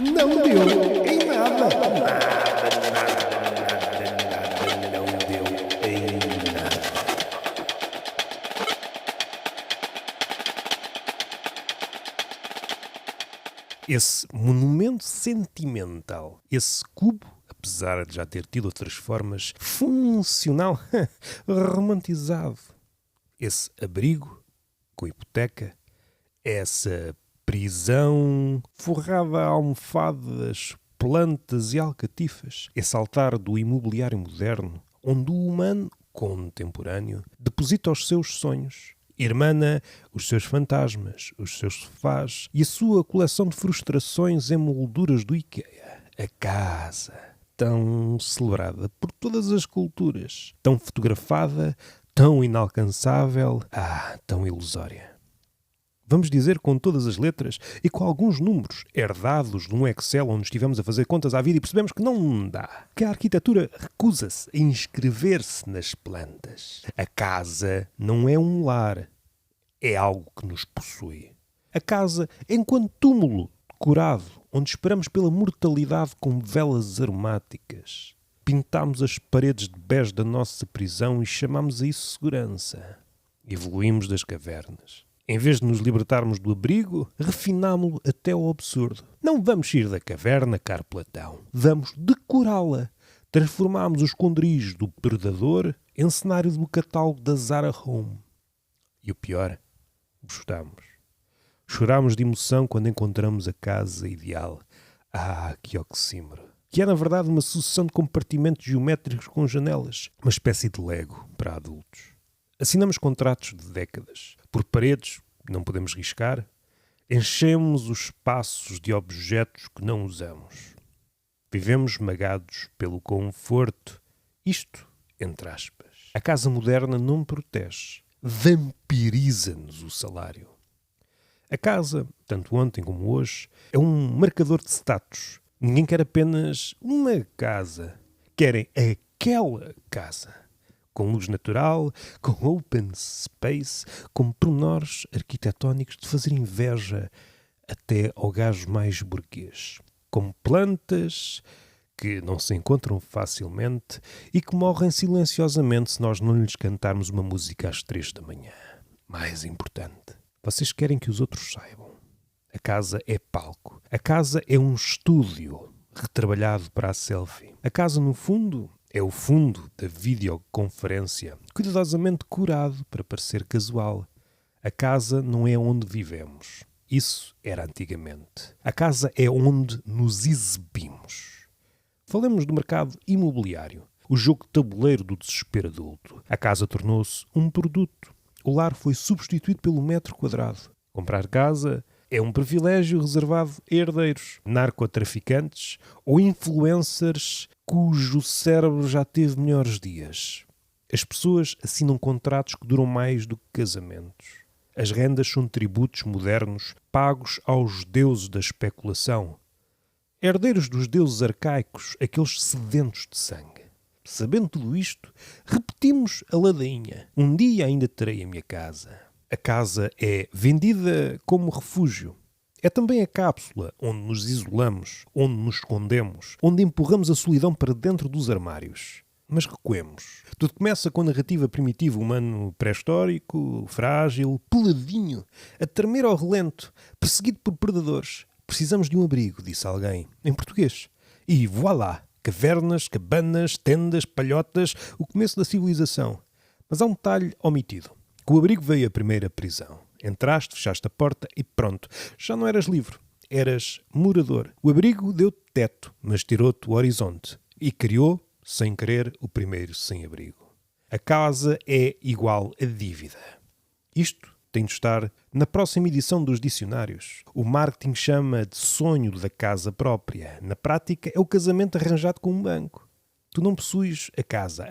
Não deu em nada. Não deu em nada. Esse monumento sentimental, esse cubo, apesar de já ter tido outras formas, funcional, romantizado. Esse abrigo, com hipoteca, essa prisão forrada a almofadas, plantas e alcatifas, esse altar do imobiliário moderno, onde o humano contemporâneo deposita os seus sonhos, irmana os seus fantasmas, os seus sofás e a sua coleção de frustrações em molduras do IKEA. A casa, tão celebrada por todas as culturas, tão fotografada, tão inalcançável, tão ilusória. Vamos dizer com todas as letras e com alguns números herdados num Excel onde estivemos a fazer contas à vida e percebemos que não dá. Que a arquitetura recusa-se a inscrever-se nas plantas. A casa não é um lar, é algo que nos possui. A casa, enquanto túmulo decorado, onde esperamos pela mortalidade com velas aromáticas. Pintámos as paredes de bege da nossa prisão e chamámos a isso segurança. Evoluímos das cavernas. Em vez de nos libertarmos do abrigo, refinámo-lo até ao absurdo. Não vamos sair da caverna, caro Platão. Vamos decorá-la. Transformámos o esconderijo do predador em cenário do catálogo da Zara Home. E o pior, gostámos. Chorámos de emoção quando encontramos a casa ideal. Que oxímoro. Que é, na verdade, uma sucessão de compartimentos geométricos com janelas. Uma espécie de Lego para adultos. Assinamos contratos de décadas. Por paredes, não podemos riscar. Enchemos os espaços de objetos que não usamos. Vivemos esmagados pelo conforto. Isto, entre aspas. A casa moderna não protege. Vampiriza-nos o salário. A casa, tanto ontem como hoje, é um marcador de status. Ninguém quer apenas uma casa. Querem aquela casa. Com luz natural, com open space, com pormenores arquitetónicos de fazer inveja até ao gajo mais burguês. Com plantas que não se encontram facilmente e que morrem silenciosamente se nós não lhes cantarmos uma música às 3 da manhã. Mais importante, vocês querem que os outros saibam. A casa é palco. A casa é um estúdio retrabalhado para a selfie. A casa, no fundo, é o fundo da videoconferência, cuidadosamente curado para parecer casual. A casa não é onde vivemos. Isso era antigamente. A casa é onde nos exibimos. Falemos do mercado imobiliário. O jogo de tabuleiro do desespero adulto. A casa tornou-se um produto. O lar foi substituído pelo metro quadrado. Comprar casa é um privilégio reservado a herdeiros, narcotraficantes ou influencers cujo cérebro já teve melhores dias. As pessoas assinam contratos que duram mais do que casamentos. As rendas são tributos modernos pagos aos deuses da especulação. Herdeiros dos deuses arcaicos, aqueles sedentos de sangue. Sabendo tudo isto, repetimos a ladainha. Um dia ainda terei a minha casa. A casa é vendida como refúgio. É também a cápsula onde nos isolamos, onde nos escondemos, onde empurramos a solidão para dentro dos armários. Mas recuemos. Tudo começa com a narrativa primitiva humano pré-histórico, frágil, peladinho, a tremer ao relento, perseguido por predadores. Precisamos de um abrigo, disse alguém, em português. E voilá! Cavernas, cabanas, tendas, palhotas, o começo da civilização. Mas há um detalhe omitido. Com o abrigo veio a primeira prisão. Entraste, fechaste a porta e pronto. Já não eras livre. Eras morador. O abrigo deu-te teto, mas tirou-te o horizonte. E criou, sem querer, o primeiro sem-abrigo. A casa é igual a dívida. Isto tem de estar na próxima edição dos dicionários. O marketing chama de sonho da casa própria. Na prática, é o casamento arranjado com um banco. Tu não possuis a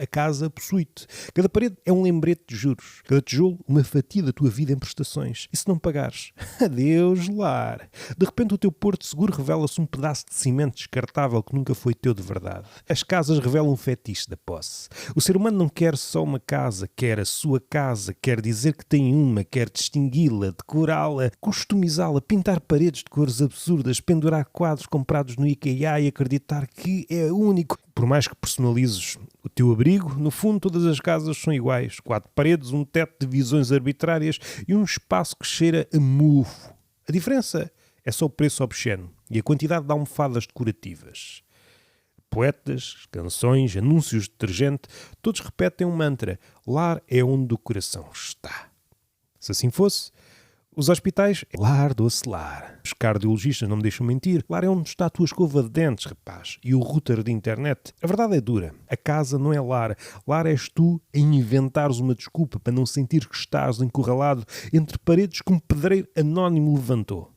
casa possui-te. Cada parede é um lembrete de juros, cada tijolo uma fatia da tua vida em prestações. E se não pagares? Adeus, lar. De repente o teu porto seguro revela-se um pedaço de cimento descartável que nunca foi teu de verdade. As casas revelam um fetiche da posse. O ser humano não quer só uma casa, quer a sua casa, quer dizer que tem uma, quer distingui-la, decorá-la, customizá-la, pintar paredes de cores absurdas, pendurar quadros comprados no IKEA e acreditar que é único. Por mais que personalizes o teu abrigo, no fundo todas as casas são iguais. 4 paredes, um teto de visões arbitrárias e um espaço que cheira a mofo. A diferença é só o preço obsceno e a quantidade de almofadas decorativas. Poetas, canções, anúncios de detergente, todos repetem um mantra. Lar é onde o coração está. Se assim fosse, os hospitais, lar doce lar. Os cardiologistas não me deixam mentir. Lar é onde está a tua escova de dentes, rapaz. E o router de internet. A verdade é dura. A casa não é lar. Lar és tu a inventares uma desculpa para não sentir que estás encurralado entre paredes que um pedreiro anónimo levantou.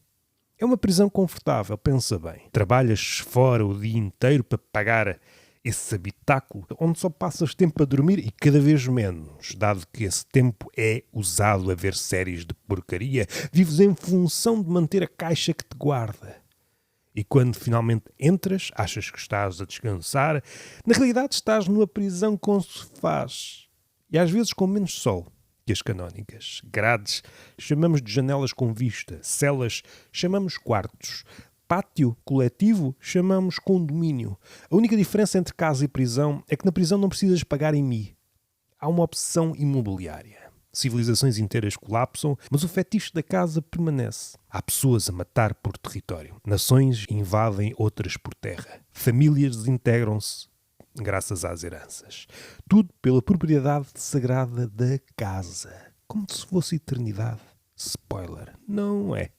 É uma prisão confortável, pensa bem. Trabalhas fora o dia inteiro para pagar esse habitáculo onde só passas tempo a dormir e cada vez menos, dado que esse tempo é usado a ver séries de porcaria, vives em função de manter a caixa que te guarda. E quando finalmente entras, achas que estás a descansar, na realidade estás numa prisão com sofás e às vezes com menos sol que as canónicas. Grades chamamos de janelas com vista, celas chamamos quartos, pátio coletivo chamamos condomínio. A única diferença entre casa e prisão é que na prisão não precisas pagar em mim. Há uma obsessão imobiliária. Civilizações inteiras colapsam, mas o fetiche da casa permanece. Há pessoas a matar por território. Nações invadem outras por terra. Famílias desintegram-se graças às heranças. Tudo pela propriedade sagrada da casa. Como se fosse eternidade. Spoiler, não é.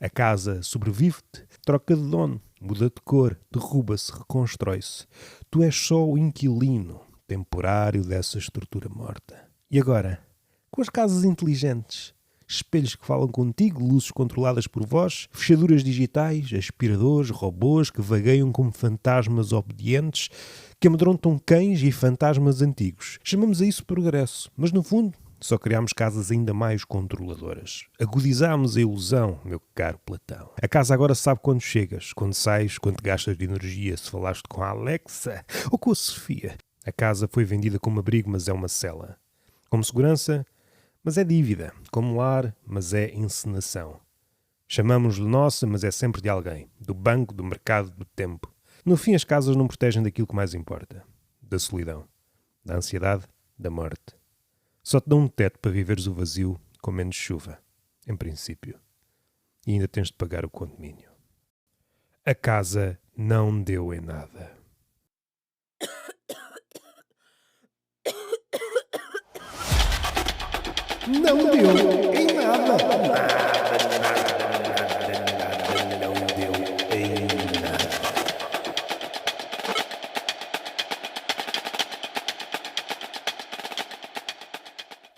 A casa sobrevive-te, troca de dono, muda de cor, derruba-se, reconstrói-se. Tu és só o inquilino temporário dessa estrutura morta. E agora? Com as casas inteligentes, espelhos que falam contigo, luzes controladas por voz, fechaduras digitais, aspiradores, robôs que vagueiam como fantasmas obedientes, que amedrontam cães e fantasmas antigos. Chamamos a isso progresso, mas no fundo só criámos casas ainda mais controladoras. Agudizámos a ilusão, meu caro Platão. A casa agora sabe quando chegas, quando sais, quanto gastas de energia, se falaste com a Alexa ou com a Sofia. A casa foi vendida como abrigo, mas é uma cela. Como segurança, mas é dívida. Como lar, mas é encenação. Chamamos-lhe nossa, mas é sempre de alguém. Do banco, do mercado, do tempo. No fim, as casas não protegem daquilo que mais importa. Da solidão, da ansiedade, da morte. Só te dão um teto para viveres o vazio com menos chuva, em princípio. E ainda tens de pagar o condomínio. A casa não deu em nada. Não deu!